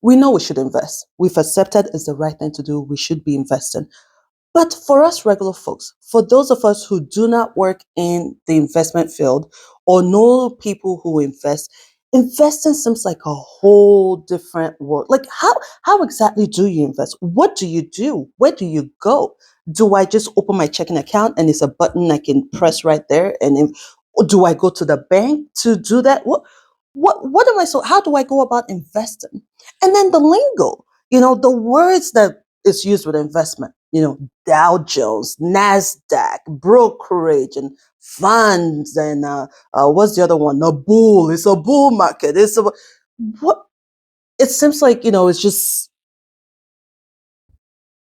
We know we should invest. We've accepted it's the right thing to do. We should be investing. But for us regular folks, for those of us who do not work in the investment field or know people who invest, investing seems like a whole different world. Like how exactly do you invest? What do you do? Where do you go? Do I just open my checking account and it's a button I can press right there? Or do I go to the bank to do that? What am I so how do I go about investing? And then the lingo, the words that is used with investment, Dow Jones, NASDAQ, brokerage, and funds, and what's the other one? A bull. It's a bull market. What? It seems like it's just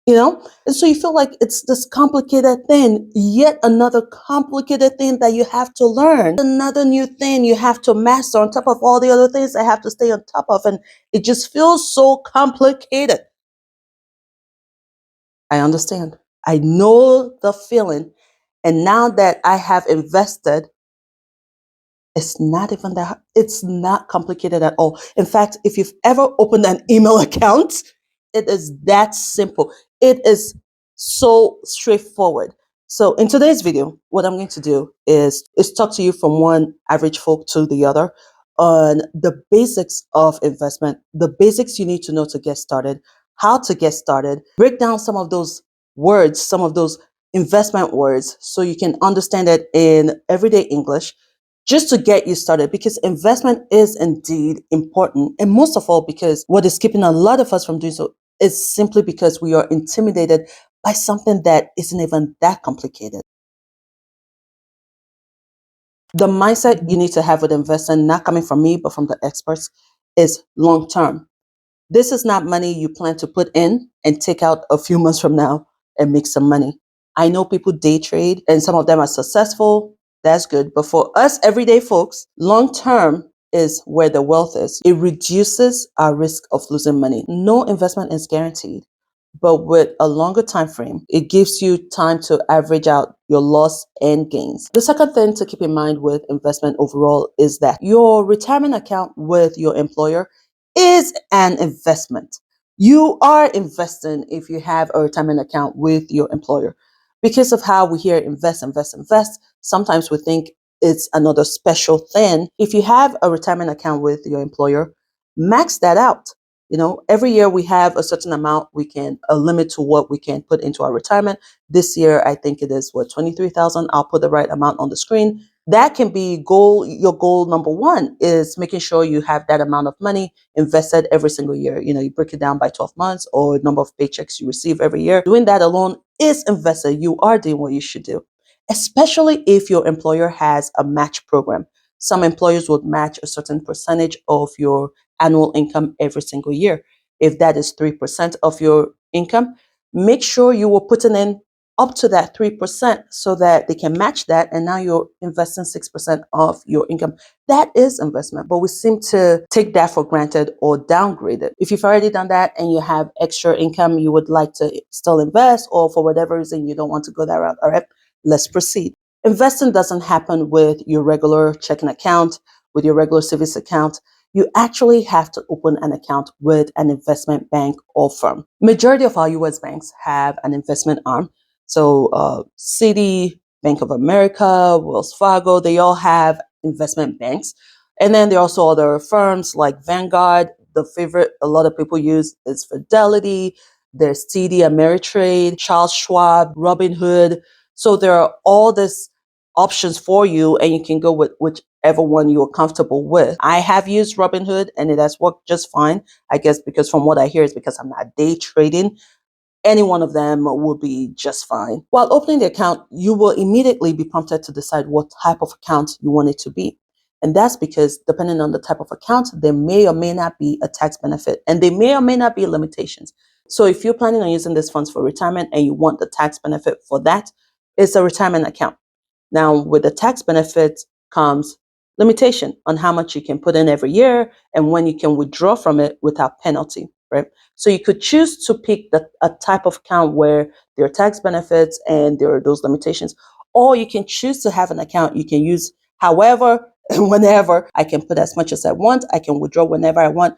and so you feel like it's this complicated thing, yet another complicated thing that you have to learn, another new thing you have to master on top of all the other things I have to stay on top of, and it just feels so complicated. I understand. I know the feeling. And now that I have invested, it's not even that, it's not complicated at all. In fact, if you've ever opened an email account, it is that simple. It is so straightforward. So in today's video, what I'm going to do is talk to you from one average folk to the other on the basics of investment, the basics you need to know to get started, how to get started, break down some of those words, some of those investment words so you can understand it in everyday English just to get you started, because investment is indeed important. And most of all, because what is keeping a lot of us from doing so is simply because we are intimidated by something that isn't even that complicated. The mindset you need to have with investing, not coming from me, but from the experts, is long term. This is not money you plan to put in and take out a few months from now and make some money. I know people day trade and some of them are successful. That's good. But for us everyday folks, long term is where the wealth is. It reduces our risk of losing money. No investment is guaranteed. But with a longer time frame, it gives you time to average out your loss and gains. The second thing to keep in mind with investment overall is that your retirement account with your employer is an investment. You are investing if you have a retirement account with your employer. Because of how we hear invest, invest, invest, sometimes we think it's another special thing. If you have a retirement account with your employer, max that out. Every year we have a certain amount we can, a limit to what we can put into our retirement. This year, I think it is 23,000. I'll put the right amount on the screen. That can be your goal number one is making sure you have that amount of money invested every single year. You break it down by 12 months or number of paychecks you receive every year. Doing that alone is invested. You are doing what you should do, especially if your employer has a match program. Some employers would match a certain percentage of your annual income every single year. If that is 3% of your income, make sure you were putting in up to that 3% so that they can match that. And now you're investing 6% of your income. That is investment, but we seem to take that for granted or downgrade it. If you've already done that and you have extra income you would like to still invest, or for whatever reason you don't want to go that route, all right, let's proceed. Investing doesn't happen with your regular checking account, with your regular savings account. You actually have to open an account with an investment bank or firm. Majority of our US banks have an investment arm. So Citi, Bank of America, Wells Fargo, they all have investment banks. And then there are also other firms like Vanguard. The favorite a lot of people use is Fidelity. There's TD Ameritrade, Charles Schwab, Robinhood. So there are all these options for you, and you can go with whichever one you are comfortable with. I have used Robinhood and it has worked just fine. I guess because from what I hear is because I'm not day trading. Any one of them will be just fine. While opening the account, you will immediately be prompted to decide what type of account you want it to be. And that's because depending on the type of account, there may or may not be a tax benefit and there may or may not be limitations. So if you're planning on using these funds for retirement and you want the tax benefit for that, it's a retirement account. Now, with the tax benefit comes limitation on how much you can put in every year and when you can withdraw from it without penalty, right? So you could choose to pick a type of account where there are tax benefits and there are those limitations, or you can choose to have an account you can use however and whenever. I can put as much as I want. I can withdraw whenever I want.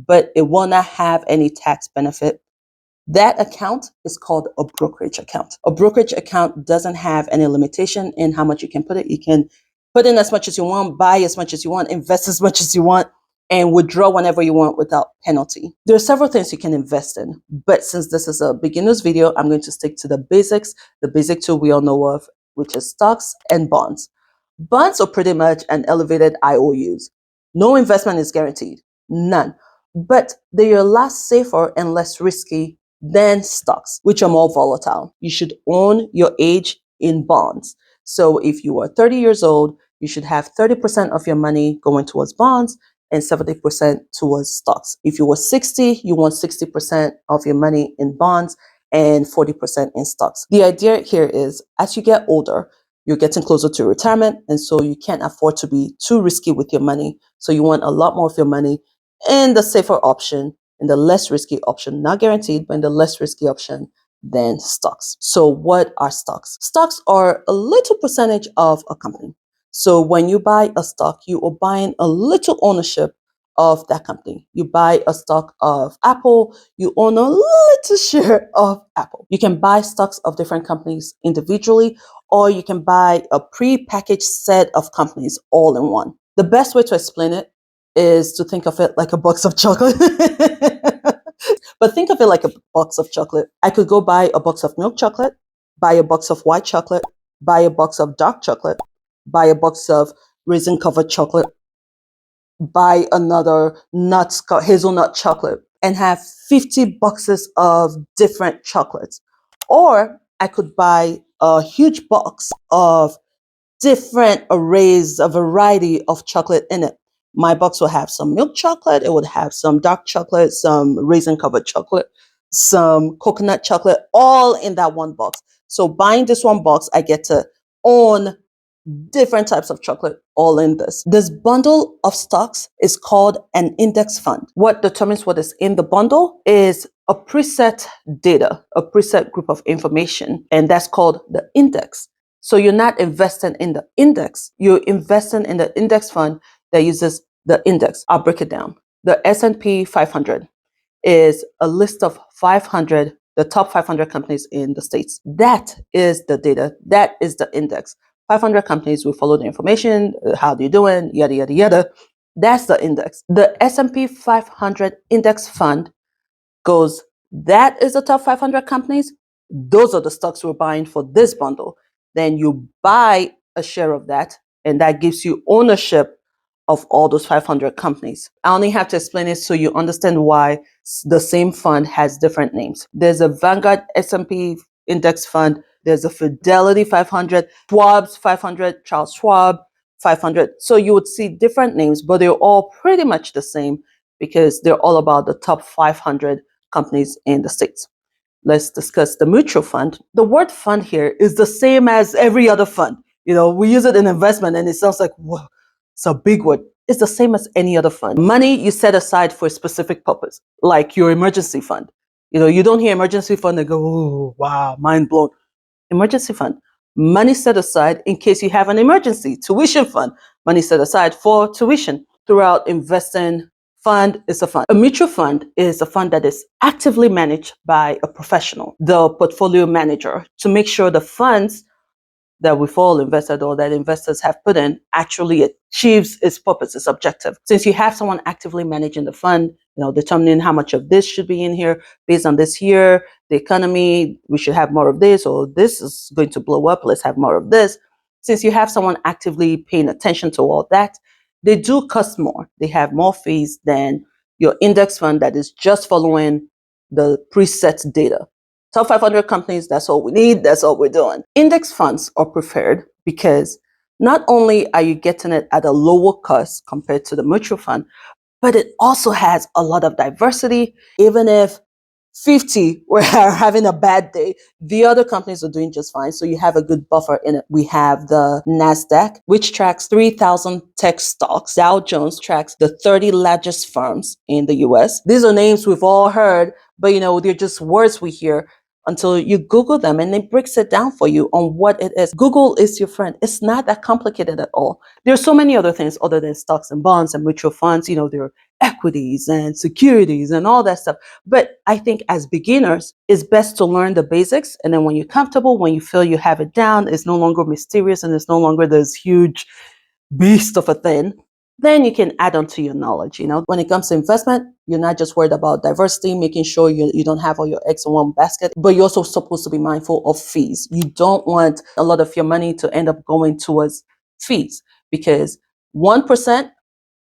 but it will not have any tax benefit. That account is called a brokerage account. A brokerage account doesn't have any limitation in how much you can put it. You can put in as much as you want, buy as much as you want, invest as much as you want, and withdraw whenever you want without penalty. There are several things you can invest in, but since this is a beginner's video, I'm going to stick to the basics, the basic two we all know of, which is stocks and bonds. Bonds are pretty much an elevated IOUs. No investment is guaranteed, none, but they are a lot safer and less risky than stocks, which are more volatile. You should own your age in bonds. So if you are 30 years old, you should have 30% of your money going towards bonds and 70% towards stocks. If you were 60, you want 60% of your money in bonds and 40% in stocks. The idea here is as you get older, you're getting closer to retirement, and so you can't afford to be too risky with your money. So you want a lot more of your money in the safer option, in the less risky option, not guaranteed, but in the less risky option than stocks. So what are stocks? Stocks are a little percentage of a company. So when you buy a stock, you are buying a little ownership of that company. You buy a stock of Apple, you own a little share of Apple. You can buy stocks of different companies individually, or you can buy a pre-packaged set of companies all in one. The best way to explain it is to think of it like a box of chocolate. But think of it like a box of chocolate. I could go buy a box of milk chocolate, buy a box of white chocolate, buy a box of dark chocolate, buy a box of raisin covered chocolate, buy another hazelnut chocolate, and have 50 boxes of different chocolates. Or I could buy a huge box of different arrays, a variety of chocolate in it. My box will have some milk chocolate, it would have some dark chocolate, some raisin covered chocolate, some coconut chocolate, all in that one box. So buying this one box, I get to own different types of chocolate all in this. This bundle of stocks is called an index fund. What determines what is in the bundle is a preset data, a preset group of information, and that's called the index. So you're not investing in the index, you're investing in the index fund that uses the index. I'll break it down. The S&P 500 is a list of 500, the top 500 companies in the States. That is the data, that is the index. 500 companies will follow the information, how are you doing, yada, yada, yada. That's the index. The S&P 500 index fund goes, that is the top 500 companies. Those are the stocks we're buying for this bundle. Then you buy a share of that, and that gives you ownership of all those 500 companies. I only have to explain it so you understand why the same fund has different names. There's a Vanguard S&P index fund. There's a Fidelity 500, Schwab's 500, Charles Schwab 500. So you would see different names, but they're all pretty much the same because they're all about the top 500 companies in the States. Let's discuss the mutual fund. The word fund here is the same as every other fund. You know, we use it in investment and it sounds like, whoa, it's a big word. It's the same as any other fund. Money you set aside for a specific purpose, like your emergency fund. You know, you don't hear emergency fund and go, oh, wow, mind blown. Emergency fund. Money set aside in case you have an emergency. Tuition fund. Money set aside for tuition. Throughout investing, fund is a fund. A mutual fund is a fund that is actively managed by a professional, the portfolio manager, to make sure the funds that we've all invested or that investors have put in actually achieves its purpose, its objective. Since you have someone actively managing the fund, you know, determining how much of this should be in here based on this year, the economy, we should have more of this, or this is going to blow up, let's have more of this. Since you have someone actively paying attention to all that, they do cost more. They have more fees than your index fund that is just following the preset data. Top 500 companies, that's all we need, that's all we're doing. Index funds are preferred because not only are you getting it at a lower cost compared to the mutual fund, but it also has a lot of diversity. Even if 50 were having a bad day, the other companies are doing just fine. So you have a good buffer in it. We have the NASDAQ, which tracks 3,000 tech stocks. Dow Jones tracks the 30 largest firms in the US. These are names we've all heard, but you know, they're just words we hear. until you Google them and it breaks it down for you on what it is. Google is your friend. It's not that complicated at all. There's so many other things other than stocks and bonds and mutual funds. There are equities and securities and all that stuff. But I think as beginners, it's best to learn the basics. And then when you're comfortable, when you feel you have it down, it's no longer mysterious and it's no longer this huge beast of a thing, then you can add on to your knowledge. When it comes to investment, you're not just worried about diversity, making sure you don't have all your eggs in one basket, but you're also supposed to be mindful of fees. You don't want a lot of your money to end up going towards fees, because 1%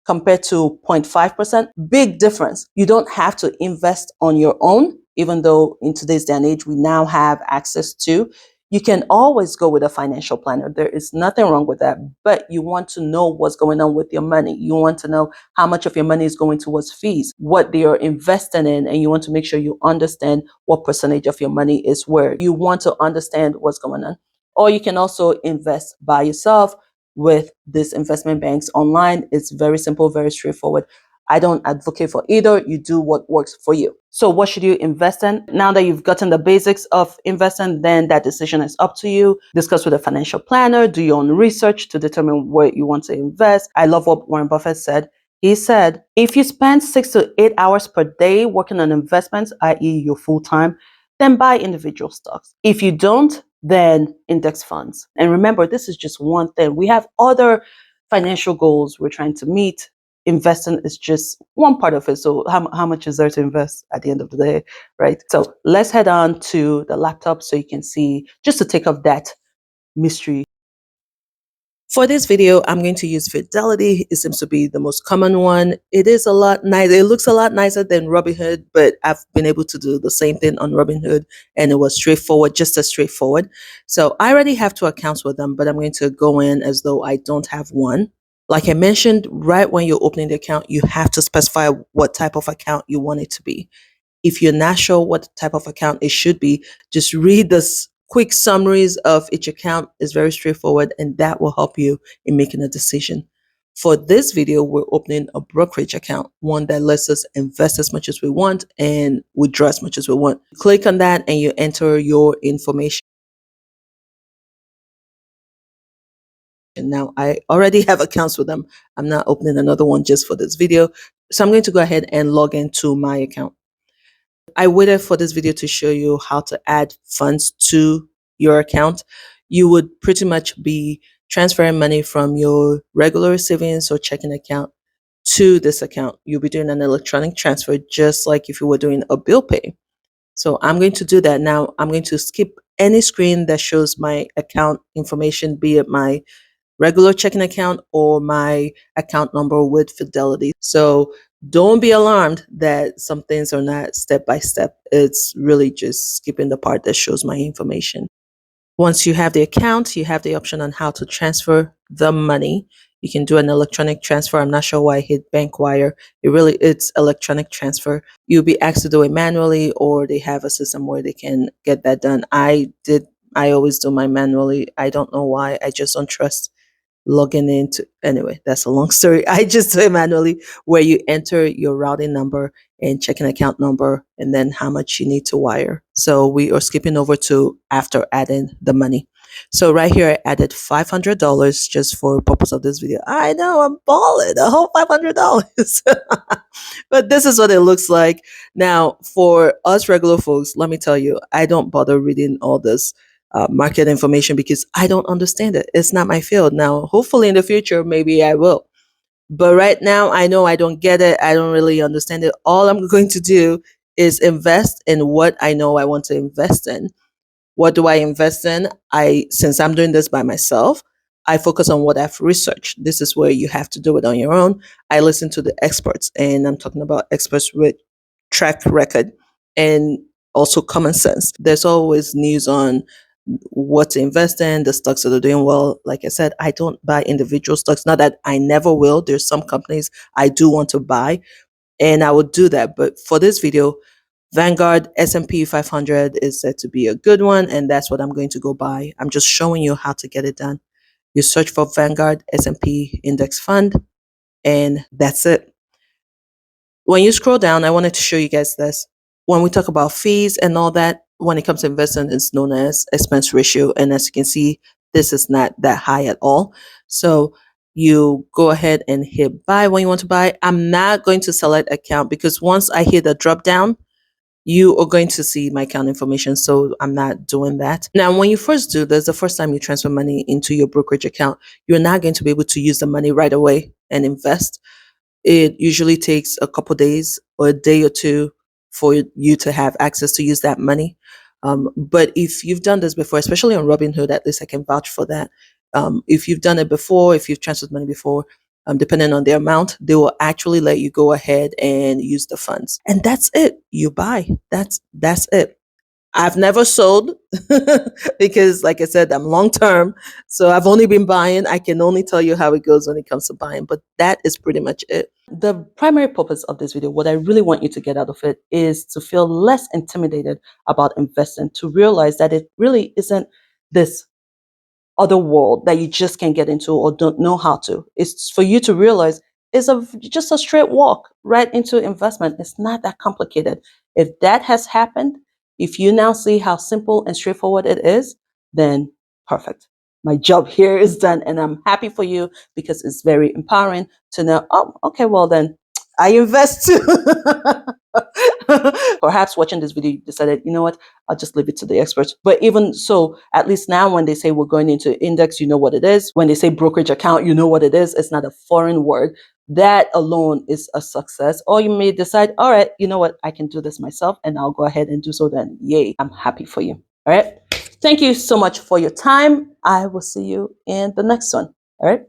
compared to 0.5%, big difference. You don't have to invest on your own, even though in today's day and age, we now have access to. You can always go with a financial planner. There is nothing wrong with that, but you want to know what's going on with your money. You want to know how much of your money is going towards fees, what they are investing in, and you want to make sure you understand what percentage of your money is where. You want to understand what's going on. Or you can also invest by yourself with these investment banks online. It's very simple, very straightforward. I don't advocate for either. You do what works for you. So what should you invest in? Now that you've gotten the basics of investing, then that decision is up to you. Discuss with a financial planner, do your own research to determine where you want to invest. I love what Warren Buffett said. He said, if you spend 6 to 8 hours per day working on investments, i.e. your full time, then buy individual stocks. If you don't, then index funds. And remember, this is just one thing. We have other financial goals we're trying to meet. Investing is just one part of it. So how much is there to invest at the end of the day, right? So let's head on to the laptop so you can see, just to take off that mystery. For this video, I'm going to use Fidelity. It seems to be the most common one. It is a lot nicer. It looks a lot nicer than Robinhood, but I've been able to do the same thing on Robinhood, and it was straightforward, just as straightforward. So I already have 2 accounts with them, but I'm going to go in as though I don't have one. Like I mentioned, right when you're opening the account, you have to specify what type of account you want it to be. If you're not sure what type of account it should be, just read this quick summaries of each account. Is very straightforward, and that will help you in making a decision. For this video, we're opening a brokerage account, one that lets us invest as much as we want and withdraw as much as we want. Click on that and you enter your information. Now, I already have accounts with them. I'm not opening another one just for this video. So I'm going to go ahead and log into my account. I waited for this video to show you how to add funds to your account. You would pretty much be transferring money from your regular savings or checking account to this account. You'll be doing an electronic transfer just like if you were doing a bill pay. So I'm going to do that now. I'm going to skip any screen that shows my account information, be it my regular checking account or my account number with Fidelity. So don't be alarmed that some things are not step by step. It's really just skipping the part that shows my information. Once you have the account, you have the option on how to transfer the money. You can do an electronic transfer. I'm not sure why I hit bank wire. It's electronic transfer. You'll be asked to do it manually, or they have a system where they can get that done. I always do mine manually. I don't know why. I just don't trust logging into. Anyway, that's a long story. I just do it manually, where you enter your routing number and checking account number and then how much you need to wire. So we are skipping over to after adding the money. So right here I added $500 just for purpose of this video. I know I'm balling a whole $500. But this is what it looks like. Now for us regular folks, let me tell you, I don't bother reading all this market information because I don't understand it. It's not my field. Now, hopefully in the future, maybe I will. But right now, I know I don't get it. I don't really understand it. All I'm going to do is invest in what I know I want to invest in. What do I invest in? Since I'm doing this by myself, I focus on what I've researched. This is where you have to do it on your own. I listen to the experts, and I'm talking about experts with track record and also common sense. There's always news on what to invest in, the stocks that are doing well. Like I said, I don't buy individual stocks. Not that I never will. There's some companies I do want to buy, and I would do that. But for this video, Vanguard S&P 500 is said to be a good one, and that's what I'm going to go buy. I'm just showing you how to get it done. You search for Vanguard S&P Index Fund, and that's it. When you scroll down, I wanted to show you guys this. When we talk about fees and all that, when it comes to investing is known as expense ratio. And as you can see, this is not that high at all. So you go ahead and hit buy when you want to buy. I'm not going to select account because once I hit the drop down, you are going to see my account information. So I'm not doing that. Now, when you first do this, the first time you transfer money into your brokerage account, you're not going to be able to use the money right away and invest. It usually takes a couple days or a day or two for you to have access to use that money. But if you've done this before, especially on Robinhood, at least I can vouch for that. If you've done it before, if you've transferred money before, depending on the amount, they will actually let you go ahead and use the funds. And that's it. You buy. That's it. I've never sold because, like I said, I'm long term. So I've only been buying. I can only tell you how it goes when it comes to buying, but that is pretty much it. The primary purpose of this video, what I really want you to get out of it, is to feel less intimidated about investing, to realize that it really isn't this other world that you just can't get into or don't know how to. It's for you to realize it's just a straight walk right into investment. It's not that complicated. If that has happened, if you now see how simple and straightforward it is, then perfect. My job here is done, and I'm happy for you because it's very empowering to know, oh, okay, well then I invest too. Perhaps watching this video, you decided, you know what, I'll just leave it to the experts. But even so, at least now when they say we're going into index, you know what it is. When they say brokerage account, you know what it is. It's not a foreign word. That alone is a success. Or you may decide, all right, you know what, I can do this myself and I'll go ahead and do so then. Yay, I'm happy for you. All right. Thank you so much for your time. I will see you in the next one. All right.